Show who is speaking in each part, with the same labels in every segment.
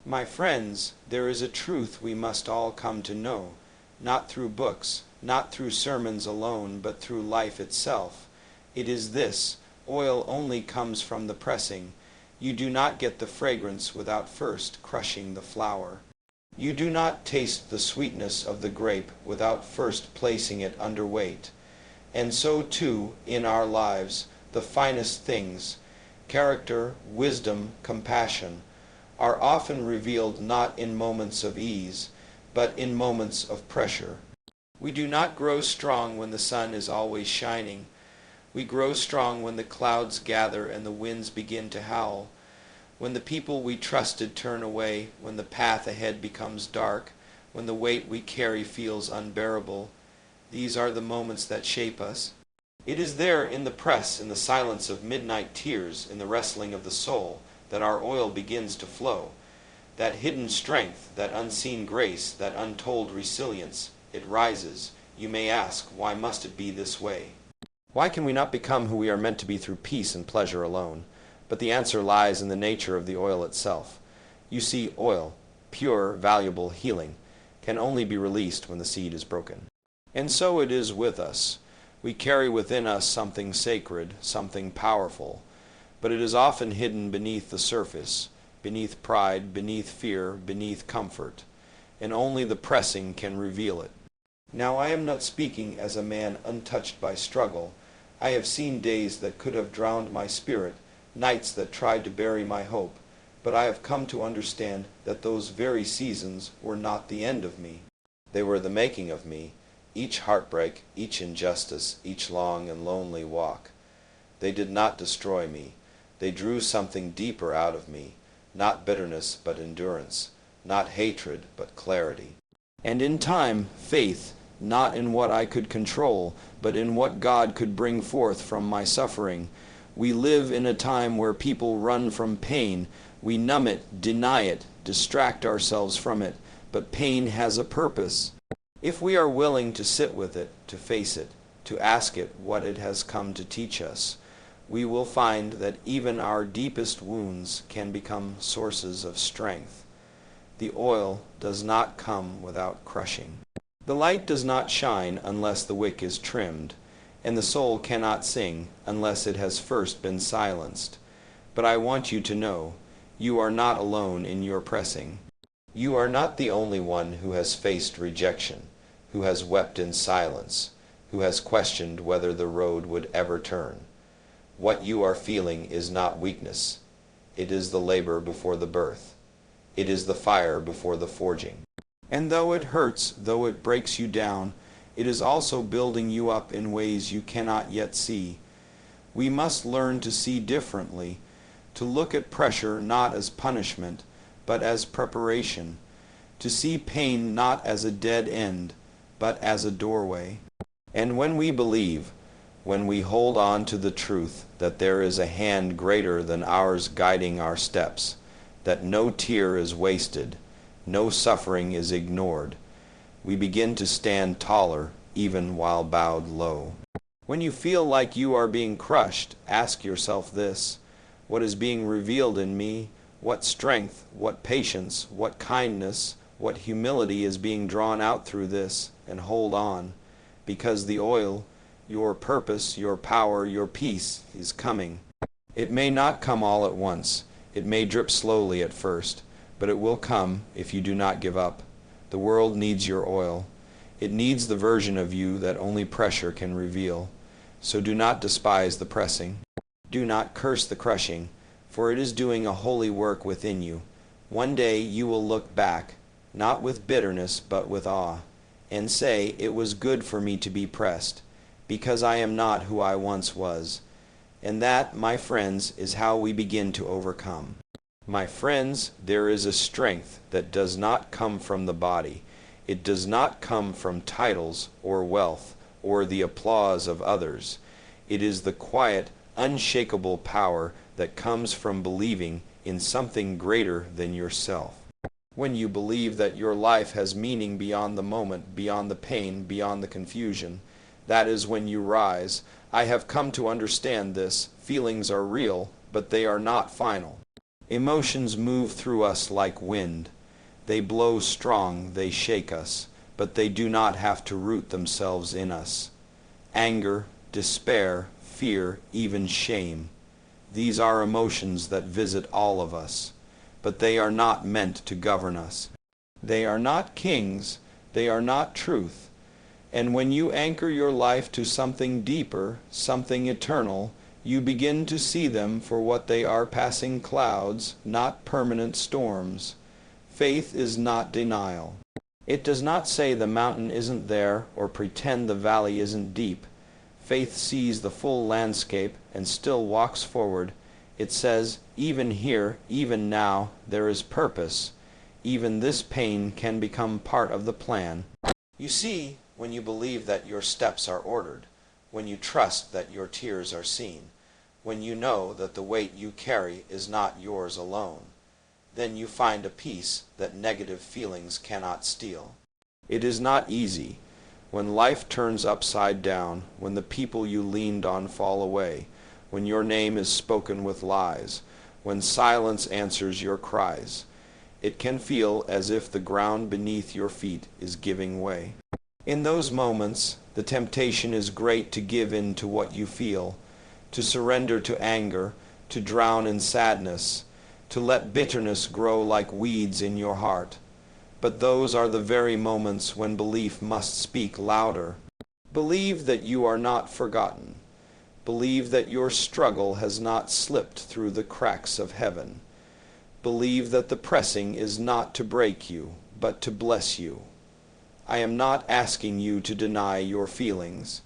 Speaker 1: My friends, there is a truth we must all come to know, not through books, not through sermons alone, but through life itself. It is this: oil only comes from the pressing. You do not get the fragrance without first crushing the flower. You do not taste the sweetness of the grape without first placing it under weight. And so too, in our lives, the finest things, character, wisdom, compassion, are often revealed not in moments of ease, but in moments of pressure. We do not grow strong when the sun is always shining. We grow strong when the clouds gather and the winds begin to howl, when the people we trusted turn away, when the path ahead becomes dark, when the weight we carry feels unbearable. These are the moments that shape us. It is there in the press, in the silence of midnight tears, in the wrestling of the soul, that our oil begins to flow. That hidden strength, that unseen grace, that untold resilience, it rises. You may ask, why must it be this way? Why can we not become who we are meant to be through peace and pleasure alone? But the answer lies in the nature of the oil itself. You see, oil, pure, valuable, healing, can only be released when the seed is broken. And so it is with us. We carry within us something sacred, something powerful, but it is often hidden beneath the surface, beneath pride, beneath fear, beneath comfort, and only the pressing can reveal it. Now I am not speaking as a man untouched by struggle. I have seen days that could have drowned my spirit, nights that tried to bury my hope, but I have come to understand that those very seasons were not the end of me. They were the making of me, each heartbreak, each injustice, each long and lonely walk. They did not destroy me. They drew something deeper out of me, not bitterness but endurance, not hatred but clarity. And in time, faith, not in what I could control, but in what God could bring forth from my suffering. We live in a time where people run from pain. We numb it, deny it, distract ourselves from it, but pain has a purpose. If we are willing to sit with it, to face it, to ask it what it has come to teach us, we will find that even our deepest wounds can become sources of strength. The oil does not come without crushing. The light does not shine unless the wick is trimmed, and the soul cannot sing unless it has first been silenced. But I want you to know, you are not alone in your pressing. You are not the only one who has faced rejection, who has wept in silence, who has questioned whether the road would ever turn. What you are feeling is not weakness. It is the labor before the birth. It is the fire before the forging. And though it hurts, though it breaks you down, it is also building you up in ways you cannot yet see. We must learn to see differently, to look at pressure not as punishment, but as preparation, to see pain not as a dead end, but as a doorway. And when we believe, when we hold on to the truth that there is a hand greater than ours guiding our steps, that no tear is wasted, no suffering is ignored, we begin to stand taller even while bowed low. When you feel like you are being crushed, ask yourself this: what is being revealed in me? What strength, what patience, what kindness, what humility is being drawn out through this? And hold on, because the oil, your purpose, your power, your peace is coming. It may not come all at once. It may drip slowly at first, but it will come if you do not give up. The world needs your oil. It needs the version of you that only pressure can reveal. So do not despise the pressing. Do not curse the crushing, for it is doing a holy work within you. One day you will look back, not with bitterness but with awe, and say, it was good for me to be pressed, because I am not who I once was. And that, my friends, is how we begin to overcome. My friends, there is a strength that does not come from the body. It does not come from titles or wealth or the applause of others. It is the quiet, unshakable power that comes from believing in something greater than yourself. When you believe that your life has meaning beyond the moment, beyond the pain, beyond the confusion, that is when you rise. I have come to understand this. Feelings are real, but they are not final. Emotions move through us like wind. They blow strong, they shake us, but they do not have to root themselves in us. Anger, despair, fear, even shame. These are emotions that visit all of us, but they are not meant to govern us. They are not kings, they are not truth. And when you anchor your life to something deeper, something eternal, you begin to see them for what they are, passing clouds, not permanent storms. Faith is not denial. It does not say the mountain isn't there or pretend the valley isn't deep. Faith sees the full landscape and still walks forward. It says, even here, even now, there is purpose. Even this pain can become part of the plan. You see, when you believe that your steps are ordered, when you trust that your tears are seen, when you know that the weight you carry is not yours alone, then you find a peace that negative feelings cannot steal. It is not easy. When life turns upside down, when the people you leaned on fall away, when your name is spoken with lies, when silence answers your cries, it can feel as if the ground beneath your feet is giving way. In those moments, the temptation is great to give in to what you feel, to surrender to anger, to drown in sadness, to let bitterness grow like weeds in your heart. But those are the very moments when belief must speak louder. Believe that you are not forgotten. Believe that your struggle has not slipped through the cracks of heaven. Believe that the pressing is not to break you, but to bless you. I am not asking you to deny your feelings.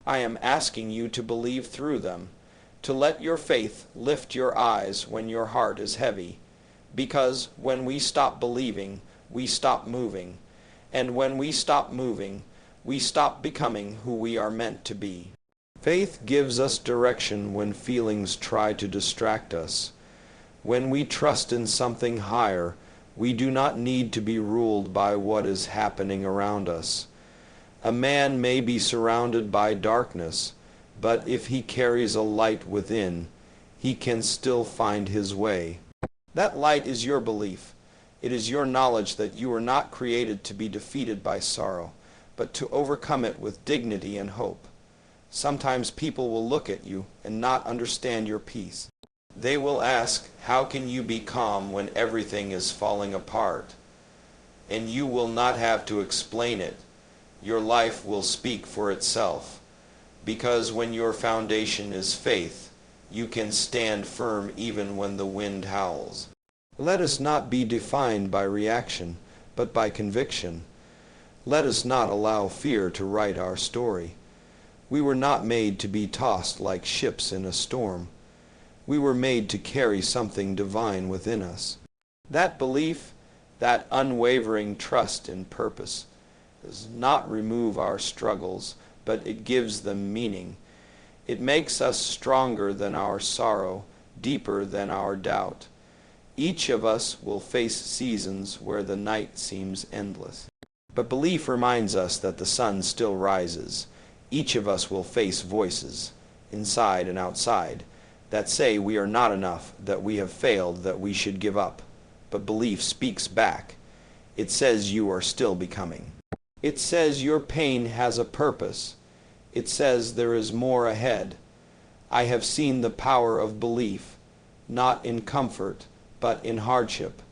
Speaker 1: I am asking you to believe through them, to let your faith lift your eyes when your heart is heavy. Because when we stop believing, we stop moving. And when we stop moving, we stop becoming who we are meant to be. Faith gives us direction when feelings try to distract us. When we trust in something higher, we do not need to be ruled by what is happening around us. A man may be surrounded by darkness, but if he carries a light within, he can still find his way. That light is your belief. It is your knowledge that you were not created to be defeated by sorrow, but to overcome it with dignity and hope. Sometimes people will look at you and not understand your peace. They will ask, how can you be calm when everything is falling apart? And you will not have to explain it. Your life will speak for itself. Because when your foundation is faith, you can stand firm even when the wind howls. Let us not be defined by reaction, but by conviction. Let us not allow fear to write our story. We were not made to be tossed like ships in a storm. We were made to carry something divine within us. That belief, that unwavering trust in purpose, does not remove our struggles, but it gives them meaning. It makes us stronger than our sorrow, deeper than our doubt. Each of us will face seasons where the night seems endless. But belief reminds us that the sun still rises. Each of us will face voices, inside and outside, that say we are not enough, that we have failed, that we should give up. But belief speaks back. It says you are still becoming. It says your pain has a purpose. It says there is more ahead. I have seen the power of belief, not in comfort, but in hardship.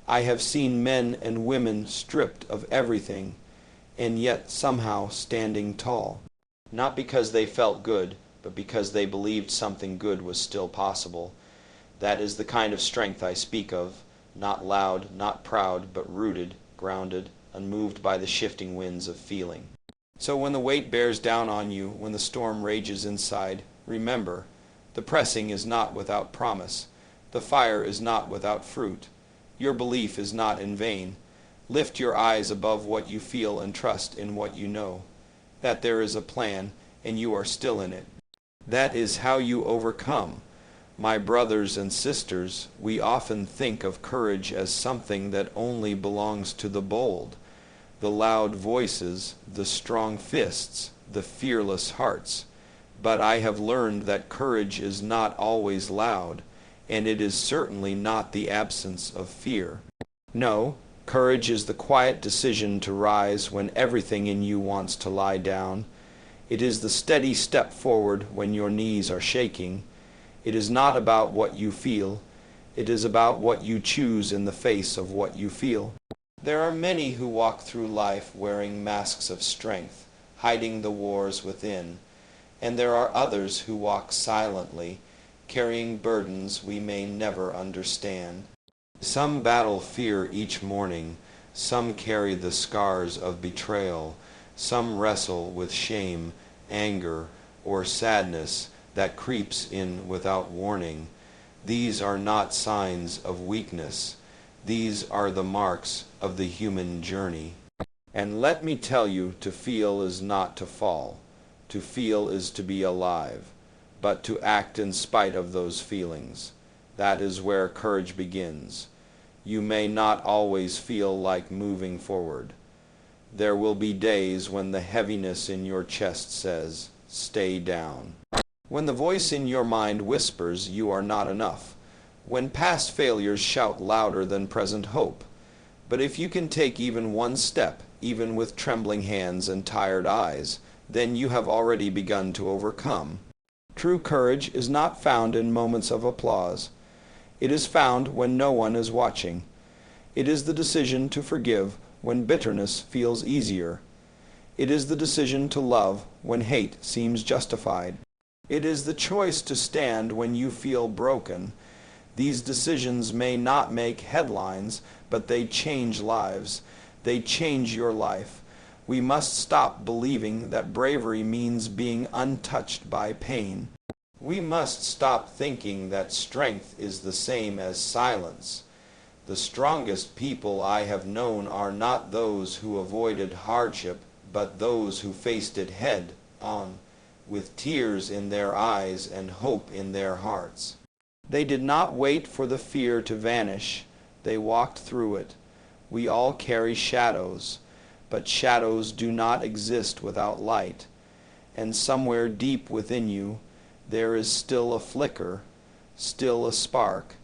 Speaker 1: I have seen men and women stripped of everything, and yet somehow standing tall. Not because they felt good, but because they believed something good was still possible. That is the kind of strength I speak of, not loud, not proud, but rooted, grounded, unmoved by the shifting winds of feeling. So when the weight bears down on you, when the storm rages inside, remember, the pressing is not without promise. The fire is not without fruit. Your belief is not in vain. Lift your eyes above what you feel and trust in what you know, that there is a plan and you are still in it. That is how you overcome. My brothers and sisters, we often think of courage as something that only belongs to the bold, the loud voices, the strong fists, the fearless hearts. But I have learned that courage is not always loud. and it is certainly not the absence of fear. No, courage is the quiet decision to rise when everything in you wants to lie down. It is the steady step forward when your knees are shaking. It is not about what you feel. It is about what you choose in the face of what you feel. There are many who walk through life wearing masks of strength, hiding the wars within, and there are others who walk silently, carrying burdens we may never understand. Some battle fear each morning, some carry the scars of betrayal, some wrestle with shame, anger, or sadness that creeps in without warning. These are not signs of weakness. These are the marks of the human journey. And let me tell you, to feel is not to fall. To feel is to be alive, but to act in spite of those feelings. That is where courage begins. You may not always feel like moving forward. There will be days when the heaviness in your chest says, "Stay down." When the voice in your mind whispers you are not enough. When past failures shout louder than present hope. But if you can take even one step, even with trembling hands and tired eyes, then you have already begun to overcome. True courage is not found in moments of applause. It is found when no one is watching. It is the decision to forgive when bitterness feels easier. It is the decision to love when hate seems justified. It is the choice to stand when you feel broken. These decisions may not make headlines, but they change lives. They change your life. We must stop believing that bravery means being untouched by pain. We must stop thinking that strength is the same as silence. The strongest people I have known are not those who avoided hardship, but those who faced it head on, with tears in their eyes and hope in their hearts. They did not wait for the fear to vanish. They walked through it. We all carry shadows, but shadows do not exist without light. And somewhere deep within you, there is still a flicker, still a spark,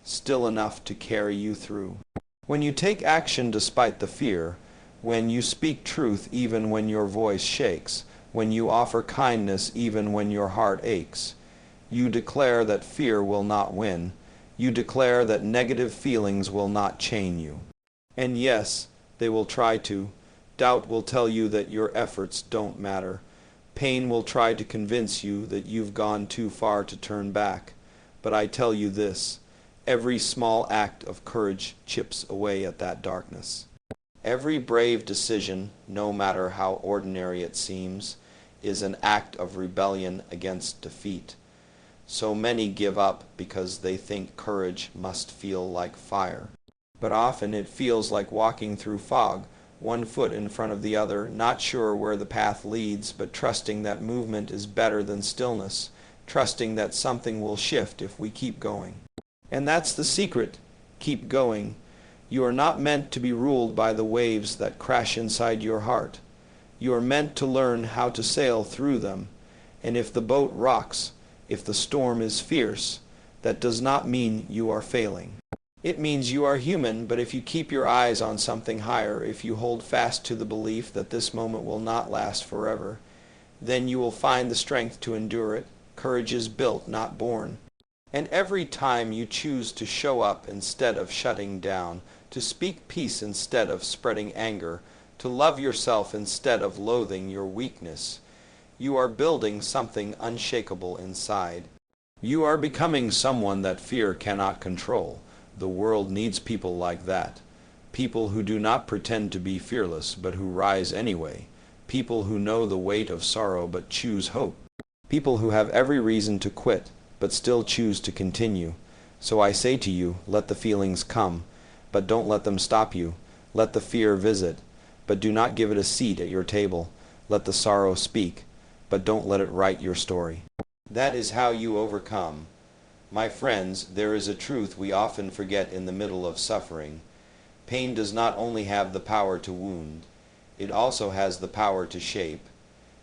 Speaker 1: still enough to carry you through. When you take action despite the fear, when you speak truth even when your voice shakes, when you offer kindness even when your heart aches, you declare that fear will not win. You declare that negative feelings will not chain you. And yes, they will try to. Doubt will tell you that your efforts don't matter. Pain will try to convince you that you've gone too far to turn back. But I tell you this, every small act of courage chips away at that darkness. Every brave decision, no matter how ordinary it seems, is an act of rebellion against defeat. So many give up because they think courage must feel like fire. But often it feels like walking through fog, one foot in front of the other, not sure where the path leads, but trusting that movement is better than stillness, trusting that something will shift if we keep going. And that's the secret. Keep going. You are not meant to be ruled by the waves that crash inside your heart. You are meant to learn how to sail through them. And if the boat rocks, if the storm is fierce, that does not mean you are failing. It means you are human, but if you keep your eyes on something higher, if you hold fast to the belief that this moment will not last forever, then you will find the strength to endure it. Courage is built, not born. And every time you choose to show up instead of shutting down, to speak peace instead of spreading anger, to love yourself instead of loathing your weakness, you are building something unshakable inside. You are becoming someone that fear cannot control. The world needs people like that. People who do not pretend to be fearless, but who rise anyway. People who know the weight of sorrow, but choose hope. People who have every reason to quit, but still choose to continue. So I say to you, let the feelings come, but don't let them stop you. Let the fear visit, but do not give it a seat at your table. Let the sorrow speak, but don't let it write your story. That is how you overcome. My friends, there is a truth we often forget in the middle of suffering. Pain does not only have the power to wound, it also has the power to shape.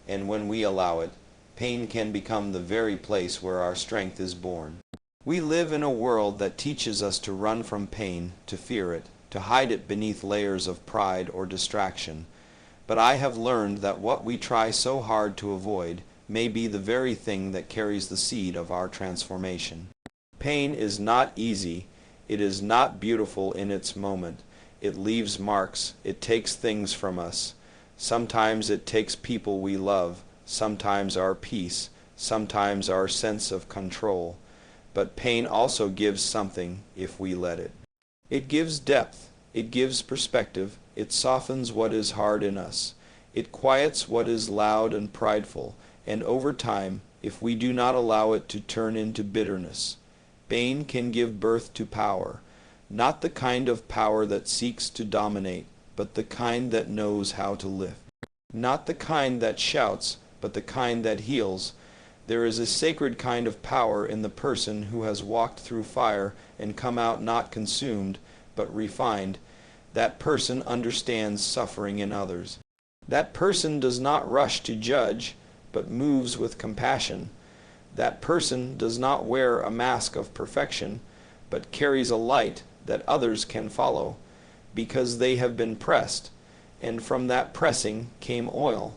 Speaker 1: And when we allow it, pain can become the very place where our strength is born. We live in a world that teaches us to run from pain, to fear it, to hide it beneath layers of pride or distraction. But I have learned that what we try so hard to avoid may be the very thing that carries the seed of our transformation. Pain is not easy. It is not beautiful in its moment. It leaves marks. It takes things from us. Sometimes it takes people we love, sometimes our peace, sometimes our sense of control. But pain also gives something if we let it. It gives depth. It gives perspective. It softens what is hard in us. It quiets what is loud and prideful. And over time, if we do not allow it to turn into bitterness, pain can give birth to power. Not the kind of power that seeks to dominate, but the kind that knows how to lift. Not the kind that shouts, but the kind that heals. There is a sacred kind of power in the person who has walked through fire and come out not consumed, but refined. That person understands suffering in others. That person does not rush to judge, but moves with compassion. That person does not wear a mask of perfection, but carries a light that others can follow, because they have been pressed, and from that pressing came oil,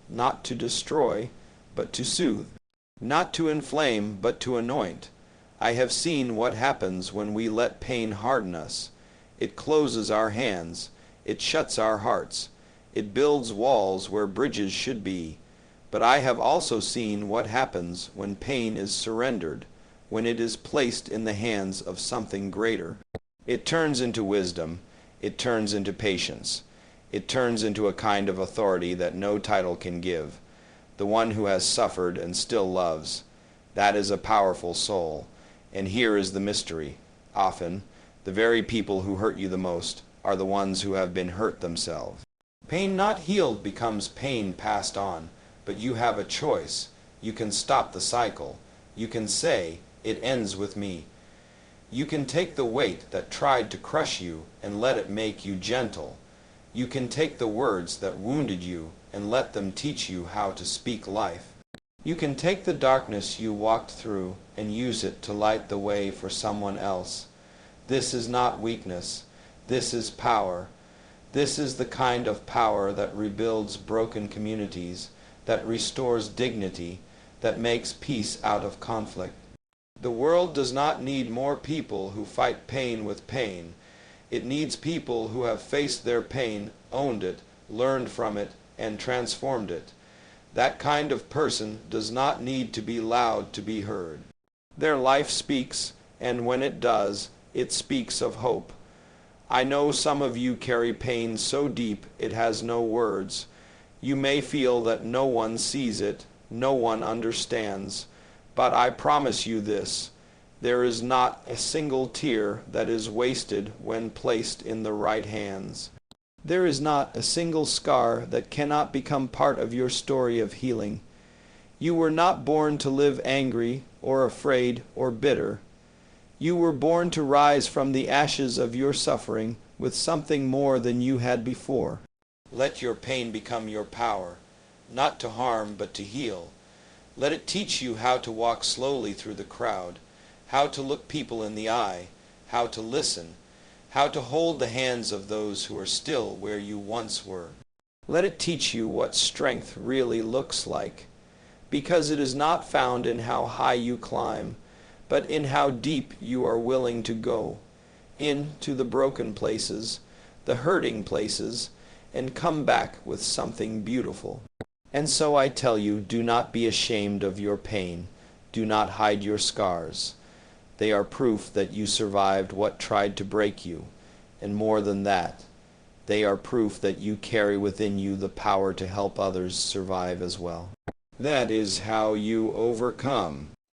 Speaker 1: not to destroy, but to soothe, not to inflame, but to anoint. I have seen what happens when we let pain harden us. It closes our hands. It shuts our hearts. It builds walls where bridges should be. But I have also seen what happens when pain is surrendered, when it is placed in the hands of something greater. It turns into wisdom. It turns into patience. It turns into a kind of authority that no title can give. The one who has suffered and still loves. That is a powerful soul. And here is the mystery. Often, the very people who hurt you the most are the ones who have been hurt themselves. Pain not healed becomes pain passed on, but you have a choice. You can stop the cycle. You can say, "It ends with me." You can take the weight that tried to crush you and let it make you gentle. You can take the words that wounded you and let them teach you how to speak life. You can take the darkness you walked through and use it to light the way for someone else. This is not weakness. This is power. This is the kind of power that rebuilds broken communities, that restores dignity, that makes peace out of conflict. The world does not need more people who fight pain with pain. It needs people who have faced their pain, owned it, learned from it, and transformed it. That kind of person does not need to be loud to be heard. Their life speaks, and when it does, it speaks of hope. I know some of you carry pain so deep it has no words. You may feel that no one sees it, no one understands. But I promise you this, there is not a single tear that is wasted when placed in the right hands. There is not a single scar that cannot become part of your story of healing. You were not born to live angry or afraid or bitter. You were born to rise from the ashes of your suffering with something more than you had before. Let your pain become your power, not to harm but to heal. Let it teach you how to walk slowly through the crowd, how to look people in the eye, how to listen, how to hold the hands of those who are still where you once were. Let it teach you what strength really looks like, because it is not found in how high you climb, but in how deep you are willing to go, into the broken places, the hurting places, and come back with something beautiful. And so I tell you, do not be ashamed of your pain. Do not hide your scars. They are proof that you survived what tried to break you. And more than that, they are proof that you carry within you the power to help others survive as well. That is how you overcome.